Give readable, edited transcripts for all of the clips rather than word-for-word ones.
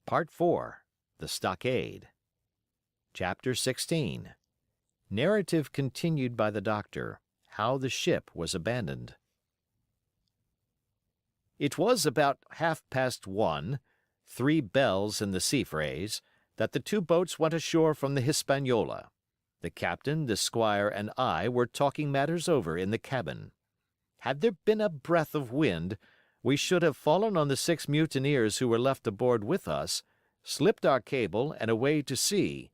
Part 4. The Stockade. Chapter 16. Narrative continued by the doctor. How the ship was abandoned. It was about 1:30, 3 bells in the sea phrase, that the two boats went ashore from the Hispaniola. The captain, the squire, and I were talking matters over in the cabin. Had there been a breath of wind, we should have fallen on the 6 mutineers who were left aboard with us, slipped our cable, and away to sea.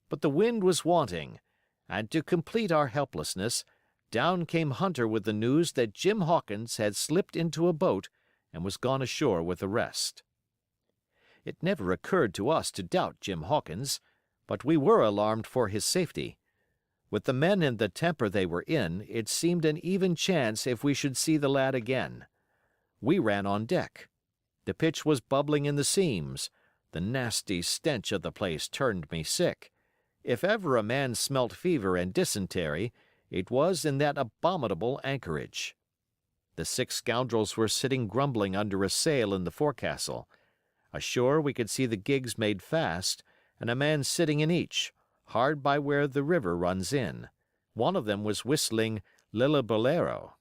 But the wind was wanting, and to complete our helplessness, down came Hunter with the news that Jim Hawkins had slipped into a boat and was gone ashore with the rest. It never occurred to us to doubt Jim Hawkins, but we were alarmed for his safety. With the men in the temper they were in, it seemed an even chance if we should see the lad again. We ran on deck. The pitch was bubbling in the seams. The nasty stench of the place turned me sick. If ever a man smelt fever and dysentery, it was in that abominable anchorage. The 6 scoundrels were sitting grumbling under a sail in the forecastle. Ashore we could see the gigs made fast, and a man sitting in each, hard by where the river runs in. One of them was whistling Lillibolero.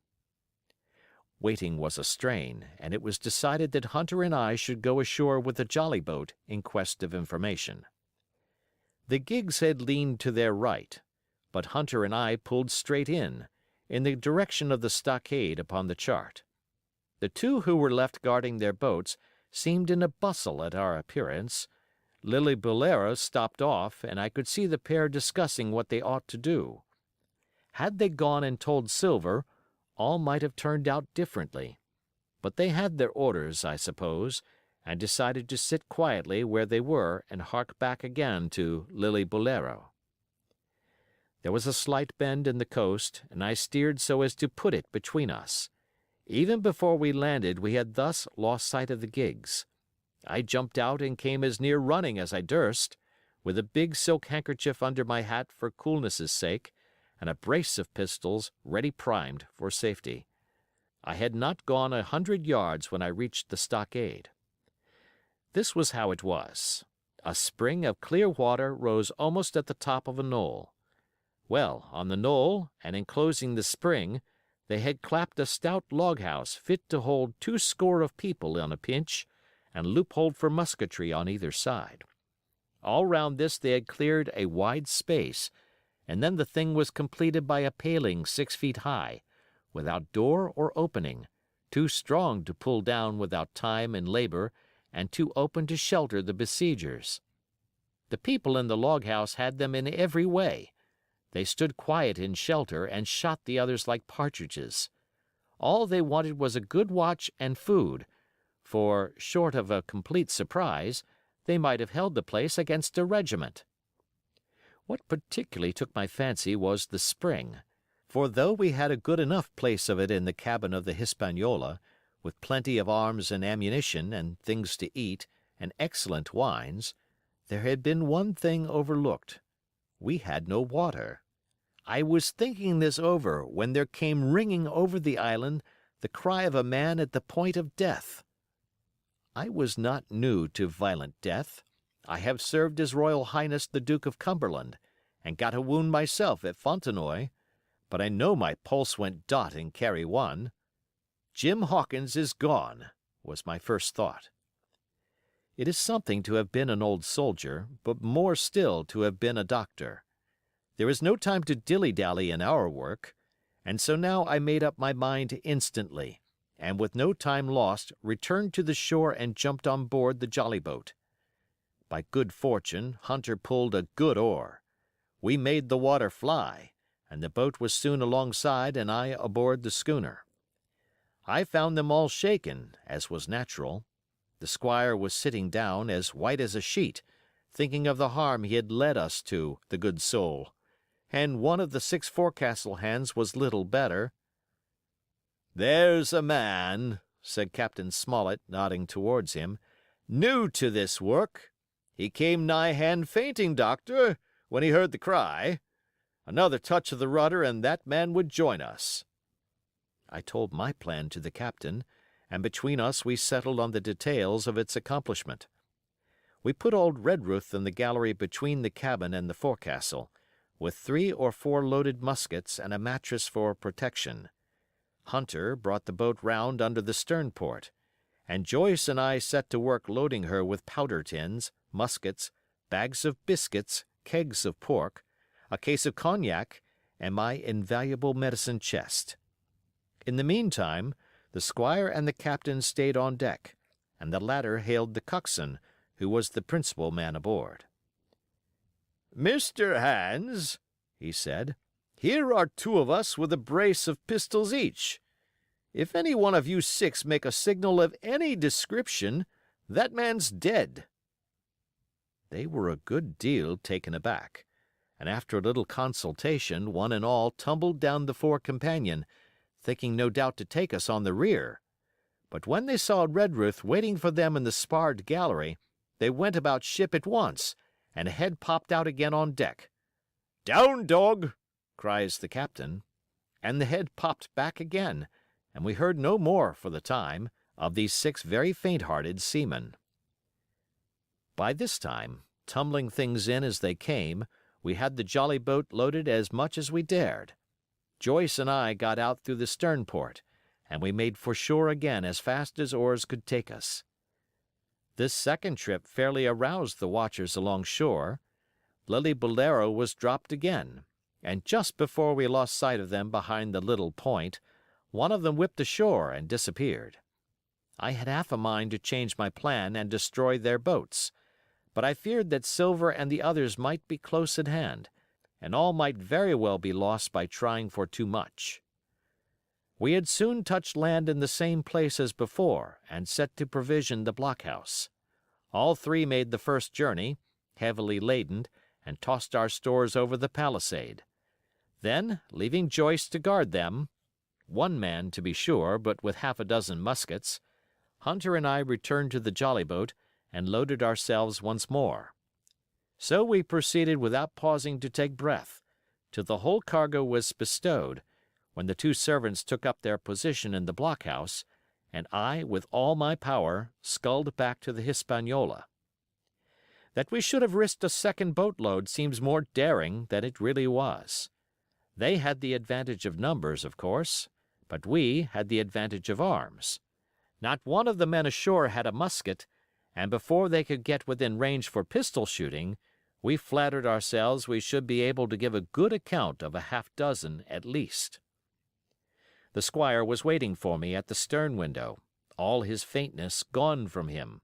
Waiting was a strain, and it was decided that Hunter and I should go ashore with the jolly boat in quest of information. The gigs had leaned to their right, but Hunter and I pulled straight in the direction of the stockade upon the chart. The two who were left guarding their boats seemed in a bustle at our appearance. Lillibolero stopped off, and I could see the pair discussing what they ought to do. Had they gone and told Silver, all might have turned out differently. But they had their orders, I suppose, and decided to sit quietly where they were and hark back again to Lillibolero. There was a slight bend in the coast, and I steered so as to put it between us. Even before we landed we had thus lost sight of the gigs. I jumped out and came as near running as I durst, with a big silk handkerchief under my hat for coolness' sake, and a brace of pistols ready primed for safety. I had not gone 100 yards when I reached the stockade. This was how it was. A spring of clear water rose almost at the top of a knoll. Well, on the knoll, and enclosing the spring, they had clapped a stout log house fit to hold 20 of people on a pinch, and loopholed for musketry on either side. All round this they had cleared a wide space, and then the thing was completed by a paling 6 feet high, without door or opening, too strong to pull down without time and labor, and too open to shelter the besiegers. The people in the log house had them in every way. They stood quiet in shelter and shot the others like partridges. All they wanted was a good watch and food, for, short of a complete surprise, they might have held the place against a regiment. What particularly took my fancy was the spring, for though we had a good enough place of it in the cabin of the Hispaniola, with plenty of arms and ammunition and things to eat and excellent wines, there had been one thing overlooked. We had no water. I was thinking this over when there came ringing over the island the cry of a man at the point of death. I was not new to violent death. I have served His Royal Highness the Duke of Cumberland, and got a wound myself at Fontenoy, but I know my pulse went dot in Carry One. Jim Hawkins is gone, was my first thought. It is something to have been an old soldier, but more still to have been a doctor. There is no time to dilly-dally in our work, and so now I made up my mind instantly, and with no time lost returned to the shore and jumped on board the jolly boat. By good fortune, Hunter pulled a good oar. We made the water fly, and the boat was soon alongside and I aboard the schooner. I found them all shaken, as was natural. The squire was sitting down, as white as a sheet, thinking of the harm he had led us to, the good soul. And one of the 6 forecastle hands was little better. "There's a man," said Captain Smollett, nodding towards him, "new to this work. He came nigh hand fainting, doctor, when he heard the cry. Another touch of the rudder and that man would join us." I told my plan to the captain, and between us we settled on the details of its accomplishment. We put old Redruth in the gallery between the cabin and the forecastle, with 3 or 4 loaded muskets and a mattress for protection. Hunter brought the boat round under the stern port, and Joyce and I set to work loading her with powder tins, muskets, bags of biscuits, kegs of pork, a case of cognac, and my invaluable medicine chest. In the meantime, the squire and the captain stayed on deck, and the latter hailed the coxswain, who was the principal man aboard. "Mr. Hans," he said, "here are 2 of us with a brace of pistols each. If any one of you 6 make a signal of any description, that man's dead." They were a good deal taken aback, and after a little consultation one and all tumbled down the fore companion, thinking no doubt to take us on the rear. But when they saw Redruth waiting for them in the sparred gallery, they went about ship at once, and a head popped out again on deck. "Down, dog!" cries the captain. And the head popped back again, and we heard no more, for the time, of these 6 very faint-hearted seamen. By this time, tumbling things in as they came, we had the jolly boat loaded as much as we dared. Joyce and I got out through the stern port, and we made for shore again as fast as oars could take us. This second trip fairly aroused the watchers along shore. Lily Bolero was dropped again, and just before we lost sight of them behind the little point, one of them whipped ashore and disappeared. I had half a mind to change my plan and destroy their boats, but I feared that Silver and the others might be close at hand, and all might very well be lost by trying for too much. We had soon touched land in the same place as before and set to provision the blockhouse. All 3 made the first journey, heavily laden, and tossed our stores over the palisade. Then, leaving Joyce to guard them, 1 man to be sure, but with half a dozen muskets, Hunter and I returned to the jolly boat and loaded ourselves once more. So we proceeded without pausing to take breath, till the whole cargo was bestowed, when the 2 servants took up their position in the blockhouse, and I, with all my power, sculled back to the Hispaniola. That we should have risked a second boatload seems more daring than it really was. They had the advantage of numbers, of course, but we had the advantage of arms. Not one of the men ashore had a musket, and before they could get within range for pistol shooting, we flattered ourselves we should be able to give a good account of a half-dozen at least. The squire was waiting for me at the stern window, all his faintness gone from him.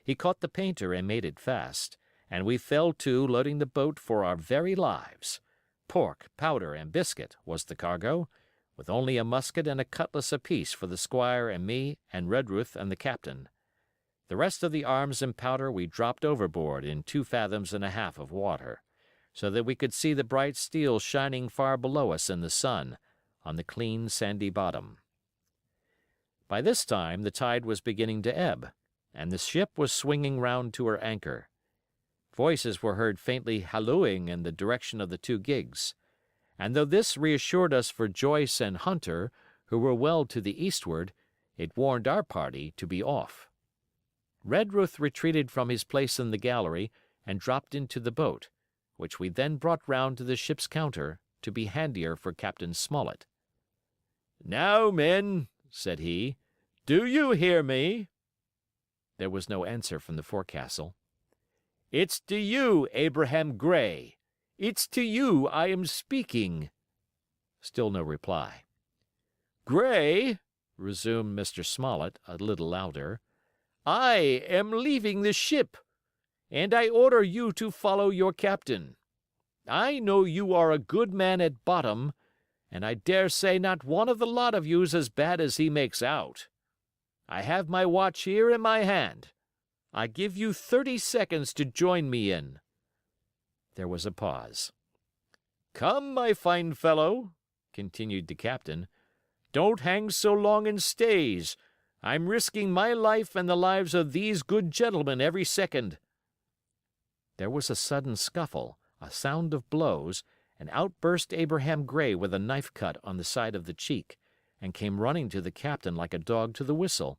He caught the painter and made it fast, and we fell to loading the boat for our very lives. Pork, powder, and biscuit was the cargo, with only a musket and a cutlass apiece for the squire and me and Redruth and the captain. The rest of the arms and powder we dropped overboard in 2 fathoms and a half of water, so that we could see the bright steel shining far below us in the sun, on the clean sandy bottom. By this time the tide was beginning to ebb, and the ship was swinging round to her anchor. Voices were heard faintly hallooing in the direction of the 2 gigs, and though this reassured us for Joyce and Hunter, who were well to the eastward, it warned our party to be off. Redruth retreated from his place in the gallery and dropped into the boat, which we then brought round to the ship's counter to be handier for Captain Smollett. "Now, men," said he, "do you hear me?" There was no answer from the forecastle. "It's to you, Abraham Gray. It's to you I am speaking." Still no reply. "Gray," resumed Mr. Smollett, a little louder, "I am leaving the ship, and I order you to follow your captain. I know you are a good man at bottom, and I dare say not one of the lot of you's as bad as he makes out. I have my watch here in my hand. I give you 30 seconds to join me in." There was a pause. "Come, my fine fellow," continued the captain, "don't hang so long in stays. I'm risking my life and the lives of these good gentlemen every second." There was a sudden scuffle, a sound of blows, and out burst Abraham Gray with a knife cut on the side of the cheek, and came running to the captain like a dog to the whistle.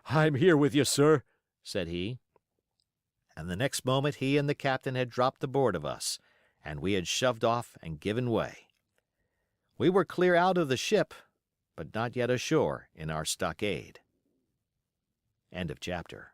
"I'm here with you, sir," said he. and the next moment he and the captain had dropped aboard of us, and we had shoved off and given way. We were clear out of the ship, but not yet ashore in our stockade. End of chapter.